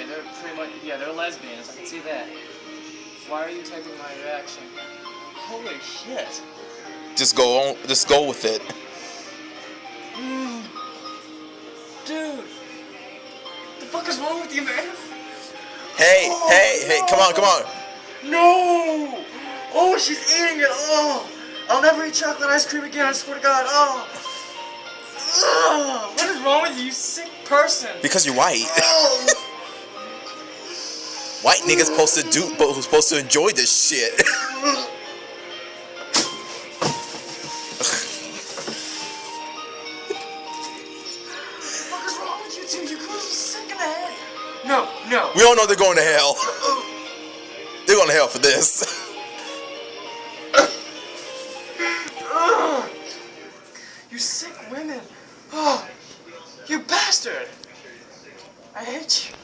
they're pretty much, they're lesbians. I can see that. Why are you typing my reaction? Holy shit. Just go on. Just go with it. Dude. The fuck is wrong with you, man? Hey, hey, come on. No! Oh, she's eating it. Oh, I'll never eat chocolate ice cream again. I swear to God. Oh. Ugh. What is wrong with you, you sick person? Because you're white. Oh. White niggas supposed to enjoy this shit. What is wrong with you two? You girls are sick in the head. No. We all know they're going to hell. They're going to hell for this. You sick women. Oh, you bastard. I hate you.